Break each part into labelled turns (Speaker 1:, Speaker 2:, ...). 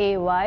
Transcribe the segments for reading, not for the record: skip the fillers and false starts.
Speaker 1: AY।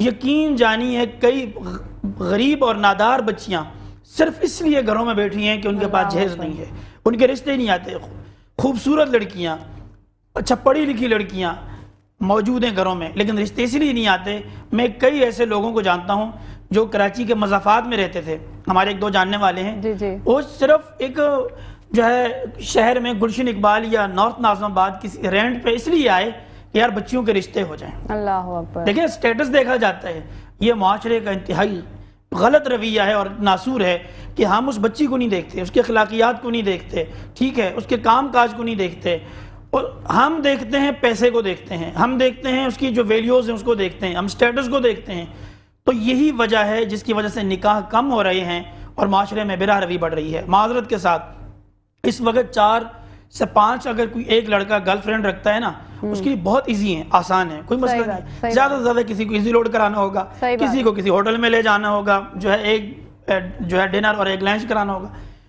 Speaker 2: یقین جانی ہے کئی غریب اور نادار بچیاں صرف اس لیے گھروں میں بیٹھی ہیں کہ ان کے پاس جہیز نہیں ہے، ان کے رشتے نہیں آتے. خوبصورت لڑکیاں، اچھا پڑھی لکھی لڑکیاں موجود ہیں گھروں میں، لیکن رشتے اس لیے نہیں آتے. میں کئی ایسے لوگوں کو جانتا ہوں جو کراچی کے مضافات میں رہتے تھے، ہمارے ایک دو جاننے والے ہیں.
Speaker 1: جی
Speaker 2: وہ صرف ایک جو ہے شہر میں گلشن اقبال یا نارتھ ناظم آباد کسی رینٹ پہ اس لیے آئے کہ یار بچیوں کے رشتے ہو جائیں.
Speaker 1: اللہ اکبر.
Speaker 2: دیکھیں سٹیٹس دیکھا جاتا ہے. یہ معاشرے کا انتہائی غلط رویہ ہے اور ناسور ہے کہ ہم اس بچی کو نہیں دیکھتے، اس کے اخلاقیات کو نہیں دیکھتے، ٹھیک ہے، اس کے کام کاج کو نہیں دیکھتے، اور ہم دیکھتے ہیں پیسے کو دیکھتے ہیں، ہم دیکھتے ہیں اس کی جو ویلیوز ہیں اس کو دیکھتے ہیں، ہم سٹیٹس کو دیکھتے ہیں. تو یہی وجہ ہے جس کی وجہ سے نکاح کم ہو رہے ہیں اور معاشرے میں بلا روی بڑھ رہی ہے. معذرت کے ساتھ اس وقت 4 سے 5 اگر کوئی ایک لڑکا گرل فرینڈ رکھتا ہے نا، اس کے لیے بہت ایزی ہے، آسان ہے، کوئی مسئلہ نہیں. زیادہ سے زیادہ کسی کو ایزی لوڈ کرانا ہوگا، کسی کو کسی ہوٹل میں لے جانا ہوگا، جو ہے ایک ڈنر اور ایک لنچ کرانا ہوگا.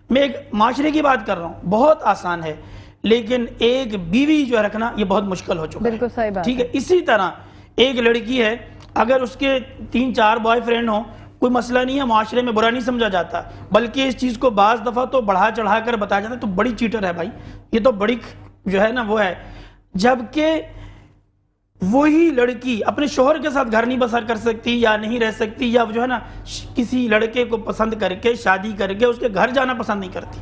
Speaker 2: میں ایک معاشرے کی بات کر رہا ہوں، بہت آسان ہے. لیکن ایک بیوی جو ہے رکھنا یہ بہت مشکل ہو چکا ہے.
Speaker 1: بالکل صحیح بات.
Speaker 2: ٹھیک ہے، اسی طرح ایک لڑکی ہے اگر اس کے 3-4 بوائے فرینڈ ہوں، کوئی مسئلہ نہیں ہے، معاشرے میں برا نہیں سمجھا جاتا، بلکہ اس چیز کو بعض دفعہ تو بڑھا چڑھا کر بتایا جاتا ہے تو بڑی چیٹر ہے بھائی، یہ تو بڑی جو ہے نا وہ ہے. جبکہ وہی لڑکی اپنے شوہر کے ساتھ گھر نہیں بسر کر سکتی یا نہیں رہ سکتی، یا جو ہے نا کسی لڑکے کو پسند کر کے شادی کر کے اس کے گھر جانا پسند نہیں کرتی.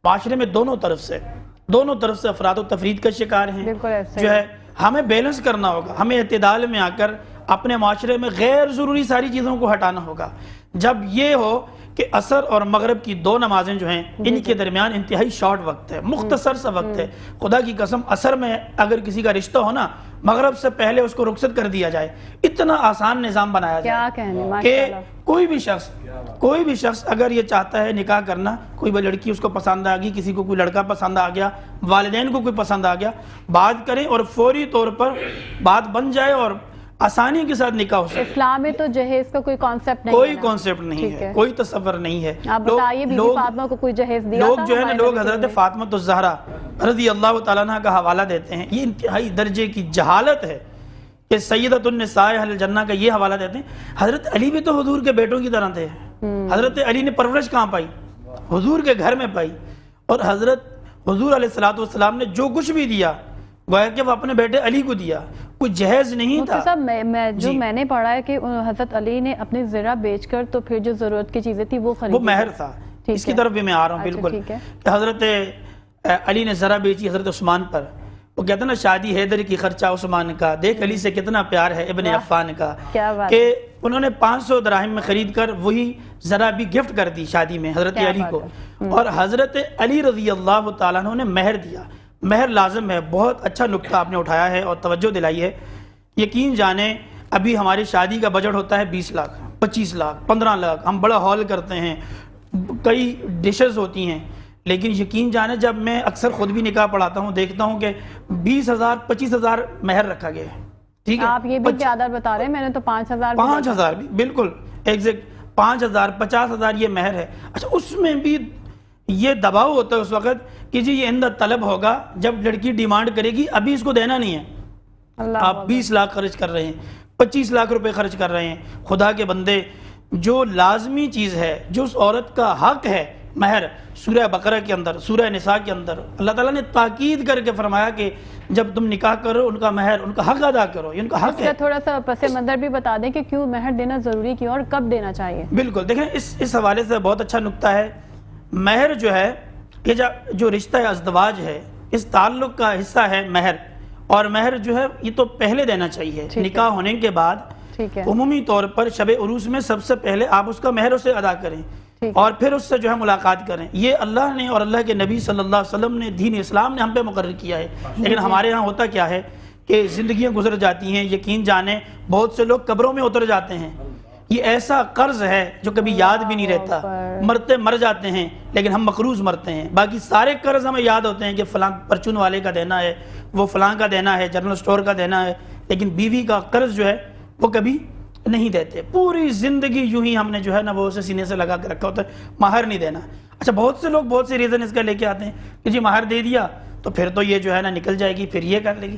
Speaker 2: معاشرے میں دونوں طرف سے افراد و تفرید کا شکار ہیں. جو ہے ہمیں بیلنس کرنا ہوگا، ہمیں اعتدال میں آ کر اپنے معاشرے میں غیر ضروری ساری چیزوں کو ہٹانا ہوگا. جب یہ ہو کہ عصر اور مغرب کی 2 نمازیں جو ہیں ان کے درمیان انتہائی شارٹ وقت ہے، مختصر سا وقت ہے. خدا کی قسم عصر میں اگر کسی کا رشتہ ہو نا، مغرب سے پہلے اس کو رخصت کر دیا جائے. اتنا آسان نظام بنایا جائے کہ کوئی بھی شخص اگر یہ چاہتا ہے نکاح کرنا، کوئی لڑکی اس کو پسند آ گئی، کسی کو کوئی لڑکا پسند آ گیا، والدین کو کوئی پسند آ گیا، بات کریں اور فوری طور پر بات بن جائے اور آسانی کے ساتھ نکاح ہو سکے.
Speaker 1: اسلام میں تو جہیز کا کوئی کانسیپٹ نہیں ہے،
Speaker 2: کوئی کانسیپٹ نہیں ہے، کوئی تصور نہیں ہے.
Speaker 1: آپ بتائیے بی بی فاطمہ کو کوئی جہیز دیا
Speaker 2: لوگ
Speaker 1: تھا؟
Speaker 2: جو ہے نا لوگ حضرت فاطمہ الزہرا رضی اللہ تعالیٰ عنہ کا حوالہ دیتے ہیں. یہ انتہائی درجے کی جہالت ہے کہ سیدۃ النساء اہل الجنہ کا یہ حوالہ دیتے ہیں. حضرت علی بھی تو حضور کے بیٹوں کی طرح تھے. حضرت علی نے پرورش کہاں پائی؟ حضور کے گھر میں پائی. اور حضور علیہ الصلوۃ والسلام نے جو کچھ بھی دیا گویا کہ وہ اپنے بیٹے علی کو دیا، کوئی جہیز نہیں تھا.
Speaker 1: صاحب میں نے پڑھا ہے کہ حضرت علی نے اپنی زرہ بیچ کر تو پھر جو ضرورت کی چیزیں تھی وہ خریدی، وہ
Speaker 2: مہر تھا. اس کی طرف بھی میں آ رہا ہوں. بالکل کہ حضرت علی نے زرہ بیچی حضرت عثمان پر. وہ کہتا نا شادی حیدر کی خرچہ عثمان کا، دیکھ علی سے کتنا پیار ہے ابن عفان کا. کہ انہوں نے 500 دراہم میں خرید کر وہی زرہ بھی گفٹ کر دی شادی میں حضرت علی کو. اور حضرت علی رضی اللہ تعالیٰ عنہ نے مہر دیا. مہر لازم ہے. بہت اچھا نکتہ آپ نے اٹھایا ہے اور توجہ دلائی ہے. یقین جانیں ابھی ہماری شادی کا بجٹ ہوتا ہے 20 لاکھ 25 لاکھ 15 لاکھ، ہم بڑا ہال کرتے ہیں، کئی ڈشز ہوتی ہیں. لیکن یقین جانیں جب میں اکثر خود بھی نکاح پڑھاتا ہوں دیکھتا ہوں کہ 20,000 25,000 مہر رکھا گیا ہے. ٹھیک ہے،
Speaker 1: آپ یہ بھی زیادہ بتا رہے ہیں، میں نے تو
Speaker 2: 5,000 بھی بالکل ایگزیکٹ 5,000 50,000 یہ مہر ہے. اچھا اس میں بھی یہ دباؤ ہوتا ہے اس وقت کہ جی یہ اندر طلب ہوگا جب لڑکی ڈیمانڈ کرے گی، ابھی اس کو دینا نہیں ہے. آپ 20 لاکھ خرچ کر رہے ہیں، 25 لاکھ روپے خرچ کر رہے ہیں. خدا کے بندے جو لازمی چیز ہے، جو اس عورت کا حق ہے مہر، سورہ بقرہ کے اندر سورہ نساء کے اندر اللہ تعالیٰ نے تاکید کر کے فرمایا کہ جب تم نکاح کرو ان کا مہر، ان کا حق ادا کرو. یہ ان کا حق ہے.
Speaker 1: تھوڑا سا پس منظر بھی بتا دیں کہ کیوں مہر دینا ضروری کیوں اور کب دینا چاہیے.
Speaker 2: بالکل دیکھیں اس حوالے سے بہت اچھا نکتہ ہے. مہر جو ہے کہ جو رشتہ ازدواج ہے اس تعلق کا حصہ ہے مہر. اور مہر جو ہے یہ تو پہلے دینا چاہیے نکاح ہونے کے بعد. عمومی طور پر شب عروس میں سب سے پہلے آپ اس کا مہر اسے ادا کریں اور پھر اس سے جو ہے ملاقات کریں. یہ اللہ نے اور اللہ کے نبی صلی اللہ علیہ وسلم نے، دین اسلام نے ہم پہ مقرر کیا ہے. لیکن ہمارے ہاں ہوتا کیا ہے کہ زندگیاں گزر جاتی ہیں. یقین جانیں بہت سے لوگ قبروں میں اتر جاتے ہیں. یہ ایسا قرض ہے جو کبھی یاد بھی نہیں رہتا. مرتے مر جاتے ہیں لیکن ہم مقروض مرتے ہیں. باقی سارے قرض ہمیں یاد ہوتے ہیں کہ فلاں پرچون والے کا دینا ہے، وہ فلاں کا دینا ہے، جنرل اسٹور کا دینا ہے. لیکن بیوی کا قرض جو ہے وہ کبھی نہیں دیتے. پوری زندگی یوں ہی ہم نے جو ہے نا وہ اسے سینے سے لگا کے رکھا ہوتا ہے، مہر نہیں دینا. اچھا بہت سے لوگ بہت سے ریزن اس کا لے کے آتے ہیں کہ جی مہر دے دیا تو پھر تو یہ جو ہے نا نکل جائے گی، پھر یہ کر لے گی.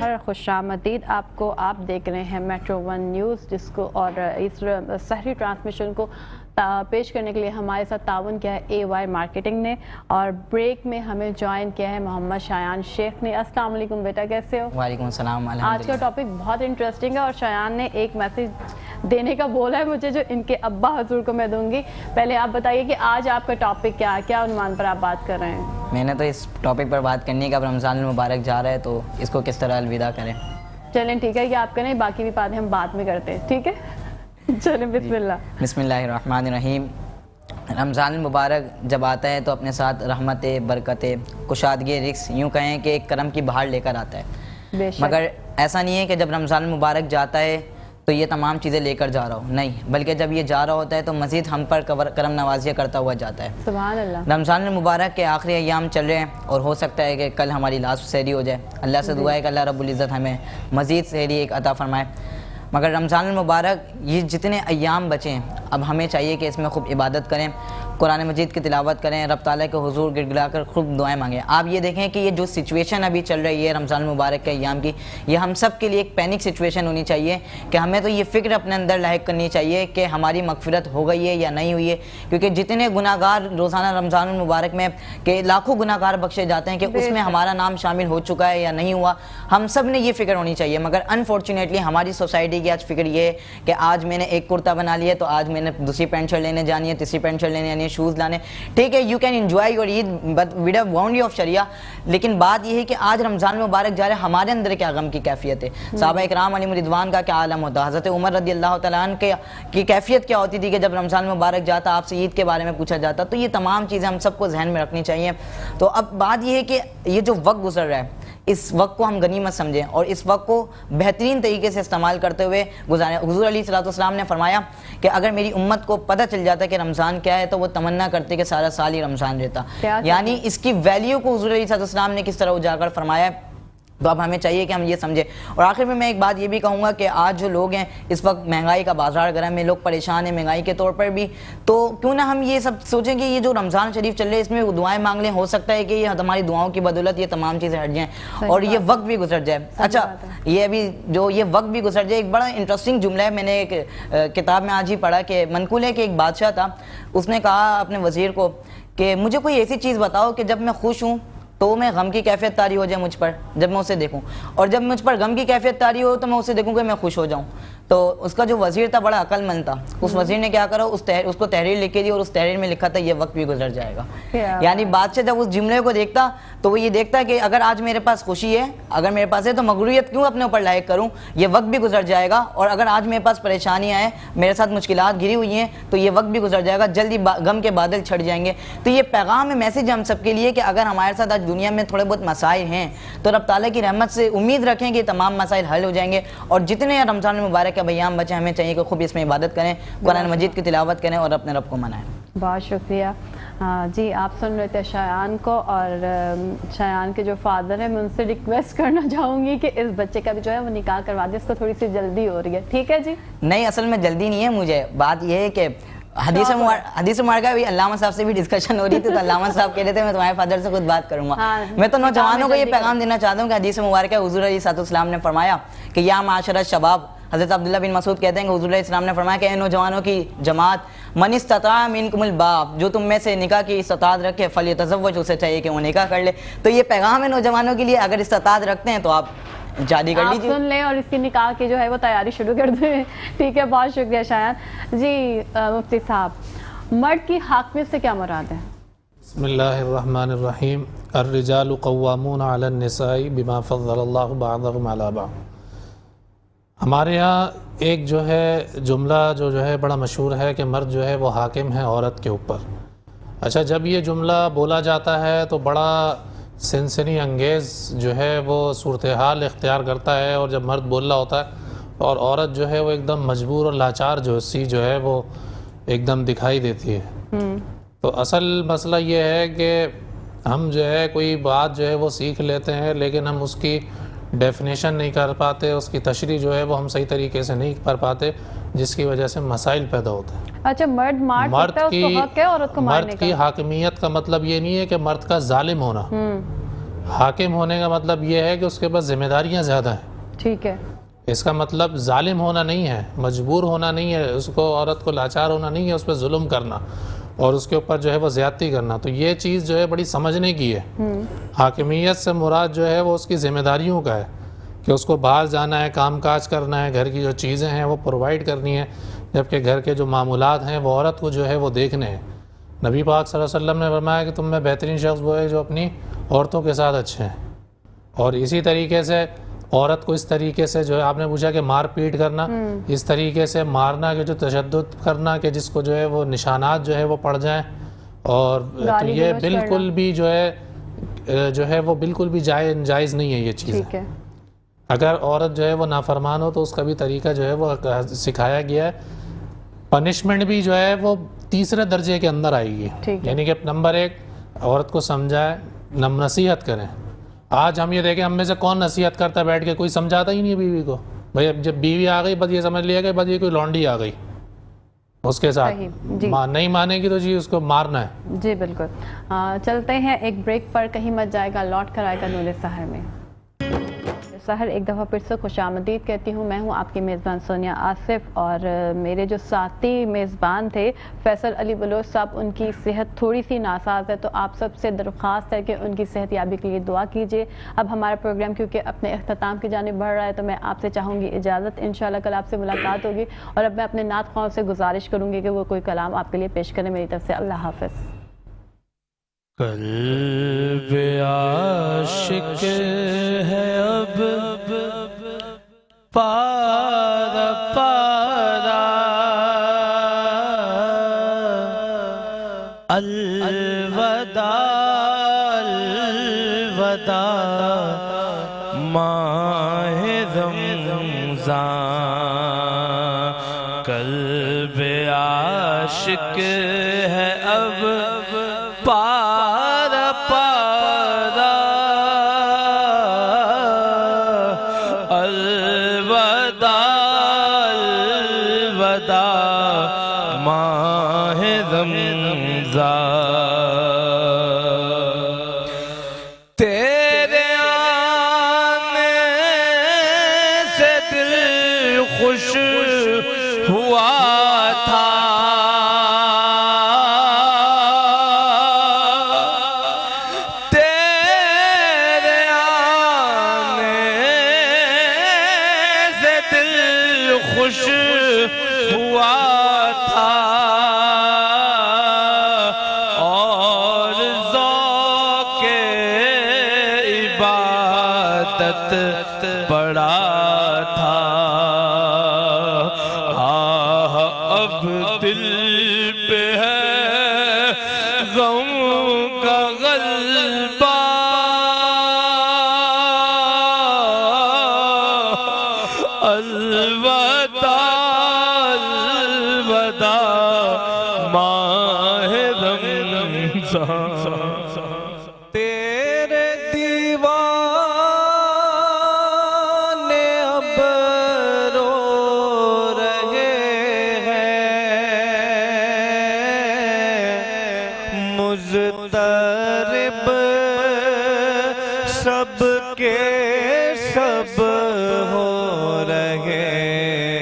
Speaker 1: سحر، خوش آمدید آپ کو. آپ دیکھ رہے ہیں میٹرو ون نیوز، جس کو اور اس سحری ٹرانسمیشن کو پیش کرنے کے لیے ہمارے ساتھ تعاون کیا ہے اے وائی مارکیٹنگ نے، اور بریک میں ہمیں جوائن کیا ہے محمد شایان شیخ نے. السلام علیکم بیٹا، کیسے ہو؟
Speaker 3: وعلیکم السلام.
Speaker 1: آج کا ٹاپک بہت انٹرسٹنگ ہے اور شایان نے ایک میسیج دینے کا بولا ہے مجھے، جو ان کے ابا حضور کو میں دوں گی. پہلے آپ بتائیے کہ آج آپ کا ٹاپک کیا ہے، کیا عنوان پر آپ بات کر رہے ہیں؟
Speaker 3: میں نے تو اس ٹاپک پر بات کرنی ہے کہ اب رمضان المبارک جا رہا ہے تو اس کو کس طرح الوداع کریں.
Speaker 1: چلیں ٹھیک ہے، یہ آپ کریں، باقی بھی باتیں ہم بعد میں کرتے ہیں، ٹھیک ہے؟ چلیں بسم اللہ.
Speaker 3: بسم اللہ الرحمن الرحیم. رمضان المبارک جب آتا ہے تو اپنے ساتھ رحمتیں، برکتیں، کشادگی رزق، یوں کہیں کہ ایک کرم کی بہار لے کر آتا ہے.
Speaker 1: بے شک.
Speaker 3: مگر ایسا نہیں ہے کہ جب رمضان المبارک جاتا ہے تو یہ تمام چیزیں لے کر جا رہا ہو، نہیں، بلکہ جب یہ جا رہا ہوتا ہے تو مزید ہم پر کرم نوازیاں کرتا ہوا جاتا ہے.
Speaker 1: سبحان اللہ.
Speaker 3: رمضان المبارک کے آخری ایام چل رہے ہیں اور ہو سکتا ہے کہ کل ہماری لاسٹ سحری ہو جائے. اللہ سے دعا ہے کہ اللہ رب العزت ہمیں مزید سحری ایک عطا فرمائے. مگر رمضان المبارک یہ جتنے ایام بچیں، اب ہمیں چاہیے کہ اس میں خوب عبادت کریں، قرآن مجید کی تلاوت کریں، رب تعالیٰ کے حضور گڑ گڑا کر خوب دعائیں مانگیں. آپ یہ دیکھیں کہ یہ جو سچویشن ابھی چل رہی ہے رمضان المبارک کے ایام کی، یہ ہم سب کے لیے ایک پینک سچویشن ہونی چاہیے کہ ہمیں تو یہ فکر اپنے اندر لاحق کرنی چاہیے کہ ہماری مغفرت ہو گئی ہے یا نہیں ہوئی ہے. کیونکہ جتنے گناہ گار روزانہ رمضان المبارک میں کہ لاکھوں گناہ گار بخشے جاتے ہیں کہ اس میں ہمارا نام شامل ہو چکا ہے یا نہیں ہوا، ہم سب نے یہ فکر ہونی چاہیے. مگر انفارچونیٹلی ہماری سوسائٹی کی آج فکر یہ ہے کہ آج میں نے ایک کرتا بنا لیا تو آج میں نے دوسری پینٹ شرٹ لینے جانی ہے، تیسری پینٹ شرٹ لینے جانی ہے، شوز لانے. ٹھیک ہے، you can enjoy your Eid but with a boundary of sharia. لیکن بات یہ ہے کہ آج رمضان مبارک جا رہے ہیں، ہمارے اندر کیا غم کی کیفیت ہے. صحابہ اکرام علیہم رضوان کا کیا عالم ہوتا، حضرت عمر رضی اللہ تعالیٰ عنہ کی کیفیت کیا ہوتی تھی کہ جب رمضان مبارک جاتا آپ سے عید کے بارے میں پوچھا جاتا. تو یہ تمام چیزیں ہم سب کو ذہن میں رکھنی چاہیے. تو اب بات یہ ہے کہ یہ جو وقت گزر رہا ہے اس وقت کو ہم غنیمت سمجھیں اور اس وقت کو بہترین طریقے سے استعمال کرتے ہوئے گزاریں. حضور علیہ الصلوۃ والسلام نے فرمایا کہ اگر میری امت کو پتہ چل جاتا کہ رمضان کیا ہے تو وہ تمنا کرتے کہ سارا سال ہی رمضان رہتا. یعنی اس کی ویلیو کو حضور علیہ الصلوۃ والسلام نے کس طرح اجاگر فرمایا ہے. تو اب ہمیں چاہیے کہ ہم یہ سمجھیں. اور آخر میں ایک بات یہ بھی کہوں گا کہ آج جو لوگ ہیں اس وقت مہنگائی کا بازار گرم ہے، لوگ پریشان ہیں مہنگائی کے طور پر بھی. تو کیوں نہ ہم یہ سب سوچیں کہ یہ جو رمضان شریف چل رہے ہیں اس میں دعائیں مانگ لیں. ہو سکتا ہے کہ یہ ہماری دعاؤں کی بدولت یہ تمام چیزیں ہٹ جائیں اور یہ وقت بھی گزر جائے. اچھا، یہ ابھی جو یہ وقت بھی گزر جائے، ایک بڑا انٹرسٹنگ جملہ ہے، میں نے ایک کتاب میں آج ہی پڑھا کہ منقول ہے کہ ایک بادشاہ تھا، اس نے کہا اپنے وزیر کو کہ مجھے کوئی ایسی چیز بتاؤ کہ جب میں خوش ہوں تو میں غم کی کیفیت طاری ہو جائے مجھ پر جب میں اسے دیکھوں، اور جب مجھ پر غم کی کیفیت طاری ہو تو میں اسے دیکھوں کہ میں خوش ہو جاؤں. تو اس کا جو وزیر تھا بڑا عقل مند تھا. اس وزیر نے کیا کرا، اس کو تحریر لکھ کے دی اور اس تحریر میں لکھا تھا یہ وقت بھی گزر جائے گا. یعنی بادشاہ جب اس جملے کو دیکھتا تو وہ یہ دیکھتا کہ اگر آج میرے پاس خوشی ہے، اگر میرے پاس ہے تو مغروریت کیوں اپنے اوپر لائق کروں، یہ وقت بھی گزر جائے گا. اور اگر آج میرے پاس پریشانیاں ہیں، میرے ساتھ مشکلات گھری ہوئی ہیں تو یہ وقت بھی گزر جائے گا، جلدی غم کے بادل چھٹ جائیں گے. تو یہ پیغام ہے، میسج ہم سب کے لیے کہ اگر ہمارے ساتھ آج دنیا میں تھوڑے بہت مسائل ہیں تو رب تعالیٰ کی رحمت سے امید رکھیں کہ تمام مسائل حل ہو جائیں گے. اور جتنے رمضان المبارک کے ایام بچے ہمیں چاہیے کہ خوب اس میں عبادت کریں، قرآن مجید کی تلاوت کریں اور اپنے رب کو منائیں.
Speaker 1: بہت شکریہ. جی آپ سن رہے تھے شایان کو، اور شایان کے جو فادر ہیں میں ان سے ریکویسٹ کرنا چاہوں گی کہ اس بچے کا بھی جو ہے وہ نکاح کروا دیں، اس کو تھوڑی سی جلدی ہو رہی ہے. ٹھیک ہے جی؟ نہیں،
Speaker 3: اصل میں جلدی نہیں ہے مجھے. بات یہ ہے کہ حدیث مبارکہ بھی علامہ صاحب سے بھی ڈسکشن ہو رہی تھی تو علامہ صاحب کہہ رہے تھے میں تمہارے فادر سے خود بات کروں گا. میں تو نوجوانوں کو یہ پیغام دینا چاہتا ہوں کہ حدیث مبارکہ حضور علیہ السلام نے فرمایا کہ یا معاشر الشباب، حضرت عبداللہ بن مسعود کہتے ہیں کہ حضور علیہ السلام نے فرمایا کہ اے نوجوانوں کی جماعت، من استطاع منکم الباء، جو تم میں سے نکاح کی استطاعت رکھے فلیتزوج، اسے چاہیے کہ وہ نکاح کر لے. تو یہ پیغام ہے نوجوانوں کے لیے، اگر استطاعت رکھتے ہیں تو آپ شادی کر لیجیے،
Speaker 1: سن لیں اور اس کی نکاح کی جو ہے وہ تیاری شروع کر دیں. ٹھیک ہے، بہت شکریہ شایان. جی مفتی صاحب، مرد کی حاکمیت سے کیا مراد ہے؟
Speaker 4: بسم اللہ الرحمن الرحیم. الرجال قوامون علی النساء بما فضل اللہ بعضهم علی بعض. ہمارے یہاں ایک جو ہے جملہ جو ہے بڑا مشہور ہے کہ مرد جو ہے وہ حاکم ہے عورت کے اوپر. اچھا، جب یہ جملہ بولا جاتا ہے تو بڑا سنسنی انگیز جو ہے وہ صورتحال اختیار کرتا ہے، اور جب مرد بول رہا ہوتا ہے اور عورت جو ہے وہ ایک دم مجبور اور لاچار جو ہے وہ ایک دم دکھائی دیتی ہے. تو اصل مسئلہ یہ ہے کہ ہم جو ہے کوئی بات جو ہے وہ سیکھ لیتے ہیں لیکن ہم اس کی ڈیفینیشن نہیں کر پاتے، اس کی تشریح جو ہے وہ ہم صحیح طریقے سے نہیں کر پاتے، جس کی وجہ سے مسائل پیدا ہوتے ہیں.
Speaker 1: اچھا، مرد مار سکتا ہے، اس کو حق ہے عورت کو مارنے کا؟
Speaker 4: مرد کی حاکمیت کا مطلب یہ نہیں ہے کہ مرد کا ظالم ہونا. حاکم ہونے کا مطلب یہ ہے کہ اس کے پاس ذمہ داریاں زیادہ ہیں.
Speaker 1: ٹھیک ہے.
Speaker 4: اس کا مطلب ظالم ہونا نہیں ہے, مجبور ہونا نہیں ہے, اس کو عورت کو لاچار ہونا نہیں ہے, اس پہ ظلم کرنا اور اس کے اوپر جو ہے وہ زیادتی کرنا. تو یہ چیز جو ہے بڑی سمجھنے کی ہے. حاکمیت سے مراد جو ہے وہ اس کی ذمہ داریوں کا ہے کہ اس کو باہر جانا ہے, کام کاج کرنا ہے, گھر کی جو چیزیں ہیں وہ پرووائڈ کرنی ہے, جبکہ گھر کے جو معمولات ہیں وہ عورت کو جو ہے وہ دیکھنے ہیں. نبی پاک صلی اللہ علیہ وسلم نے فرمایا کہ تم میں بہترین شخص وہ ہے جو اپنی عورتوں کے ساتھ اچھے ہیں. اور اسی طریقے سے عورت کو اس طریقے سے جو ہے, آپ نے پوچھا کہ مار پیٹ کرنا, اس طریقے سے مارنا کہ جو تشدد کرنا کہ جس کو جو ہے وہ نشانات جو ہے وہ پڑ جائیں, اور تو یہ بالکل بھی جو ہے وہ بالکل بھی جائز نہیں ہے یہ چیز.
Speaker 1: ٹھیک ہے.
Speaker 4: اگر عورت جو ہے وہ نافرمان ہو تو اس کا بھی طریقہ جو ہے وہ سکھایا گیا ہے. پنشمنٹ بھی جو ہے وہ تیسرے درجے کے اندر آئے گی, یعنی کہ نمبر 1 عورت کو سمجھائے, نصیحت کریں. آج ہم یہ دیکھیں ہم میں سے کون نصیحت کرتا ہے بیٹھ کے, کوئی سمجھاتا ہی نہیں ہے بیوی کو. بھائی اب جب بیوی آ گئی بس یہ سمجھ لیا کہ بس یہ کوئی لونڈی آ گئی اس کے ساتھ, نہیں مانے گی تو جی اس کو مارنا ہے.
Speaker 1: جی بالکل. چلتے ہیں ایک بریک پر, کہیں مت جائے گا, لوٹ کر آئے گا نور سحر میں. سحر ایک دفعہ پھر سے خوش آمدید کہتی ہوں. میں ہوں آپ کی میزبان سونیا آصف, اور میرے جو ساتھی میزبان تھے فیصل علی بلوچ صاحب, ان کی صحت تھوڑی سی ناساز ہے, تو آپ سب سے درخواست ہے کہ ان کی صحت یابی کے لیے دعا کیجیے. اب ہمارا پروگرام کیونکہ اپنے اختتام کی جانب بڑھ رہا ہے تو میں آپ سے چاہوں گی اجازت. انشاءاللہ کل آپ سے ملاقات ہوگی, اور اب میں اپنے نعت خواہوں سے گزارش کروں گی کہ وہ کوئی کلام آپ کے لیے پیش کریں. میری طرف سے اللہ حافظ.
Speaker 5: قلب عاشق ہے اب پارا پارا, الوداع الوداع ماہ رمضان. قلب عاشق ہے اب پارا پارا, الوداع الوداع ماہ رمضان. تیرے آنے سے دل خوش ہوا تھا, خوش ہوا تھا, اور ذوق عبادت بڑا تھا. اب دل پہ ہے غم کا غلبہ, الوداع الوداع ماہ رمضان. تیرے دیوانے اب رو رہے ہیں, مضطرب سب کے سب ہو رہے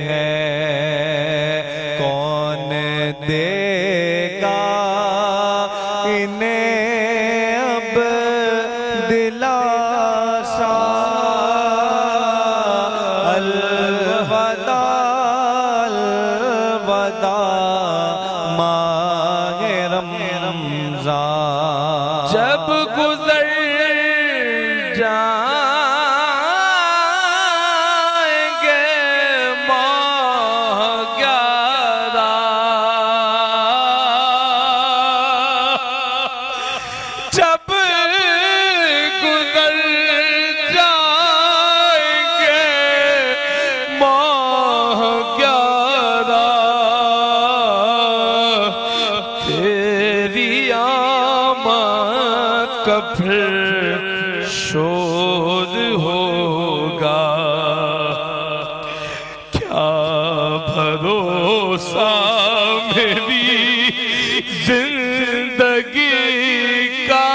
Speaker 5: ہیں. کون دے گا انہیں اب دلاسا, الوداع الوداع ماہ رمضان. جب گزر جائیں گے ماہ 11, جب گزر جائیں گے ماہ 11, تیری آمد کا پھر شور ہوگا. کیا بھروسہ میری زندگی کا,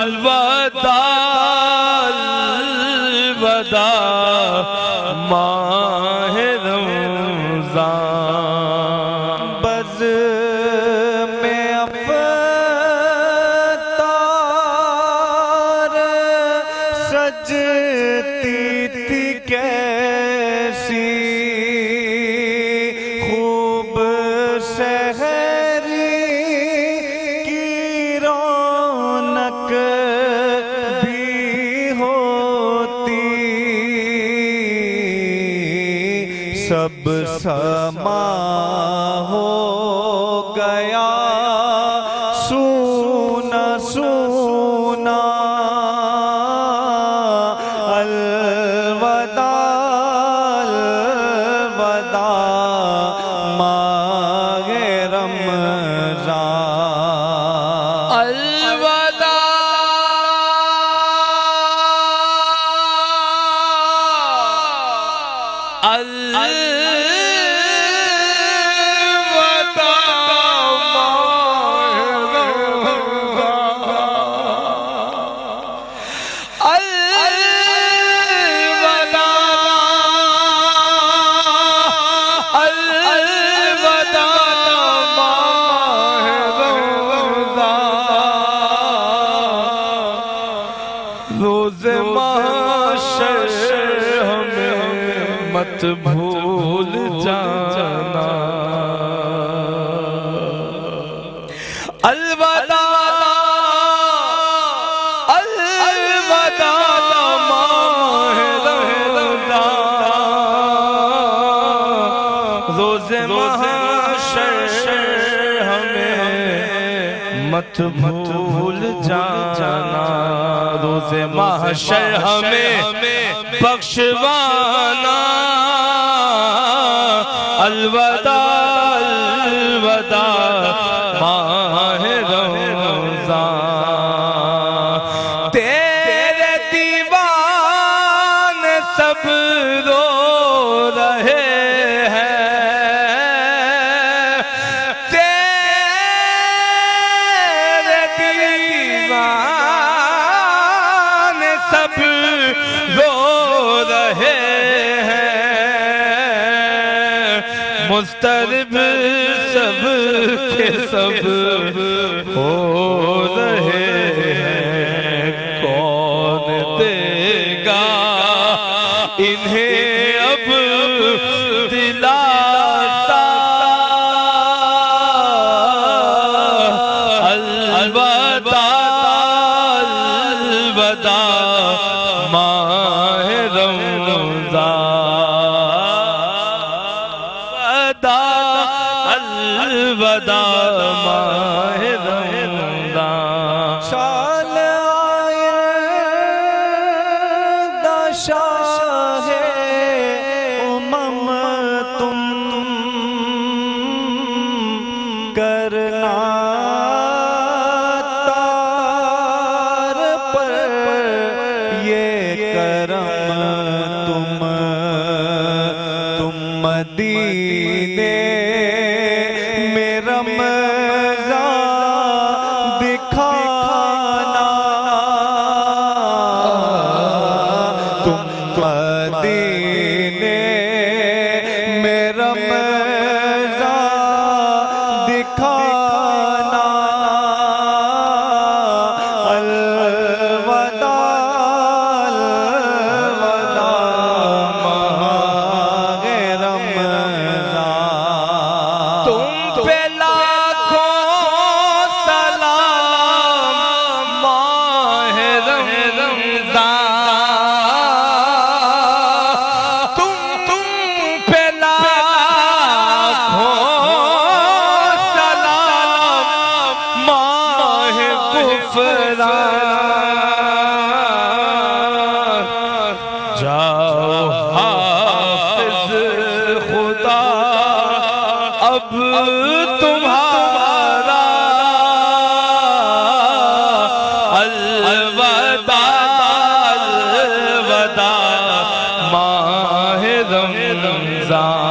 Speaker 5: الوداع الوداع ماہ رمضان
Speaker 6: بز میں افطار سجتی تھی کیسی خوب سحری کی رونق بھی ہوتی سب سما ہو گیا سونا سونا الوداع الوداع ماہ رمضان
Speaker 5: روز محشر ہمیں مت بھول جانا الوداع الوداع ماہ رمضان روز محشر ہمیں مت بھول جانا روز محشر ہمیں بخشوانا الوداع الوداع ماہ رمضان تیرے دیوان سب رو رہے ہیں تیرے دیوان سب رو رہے ہیں مضطرب سب کے سب ہو رہے ہیں کون دے گا انہیں اب دلاسا الوداع الوداع ماہ رمضان الوداع ماہ رمضان
Speaker 6: سال آئندہ شاہ امم تم کرنا تار پر یہ کرم تم مدینے میں رمضان دکھانا تم مدینے میں رمضان دکھانا الوداع الوداع ماہ رمضان
Speaker 5: تم پہ لاکھوں سلام ماہ رمضان تم پہ لاکھوں سلام ماہ غفران جاؤ حافظ خدا اب تمہارا الوداع الوداع ماہ رمضان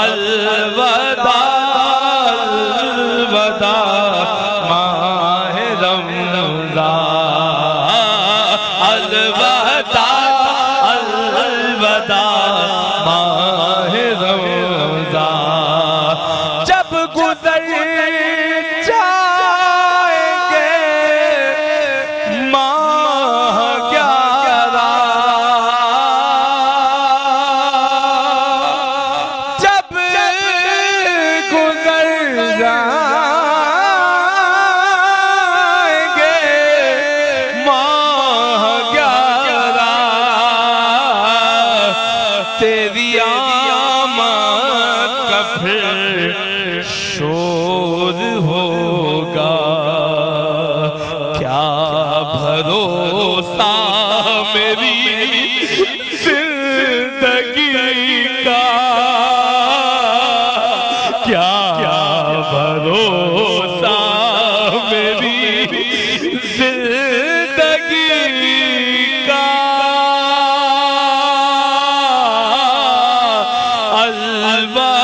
Speaker 5: الوداع الوداع ماہ رمضان گزر جائیں گے ماہ 11 جب گزر جائیں گے ماہ 11 تیری آمد کا پھر شور ہوگا کیا بھروسہ میری زندگی کا کیا بھروسہ میری زندگی کا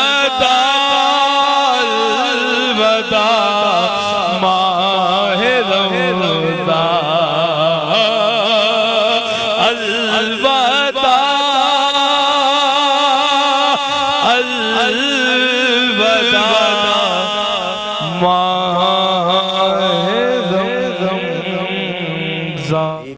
Speaker 5: الوداع الوداع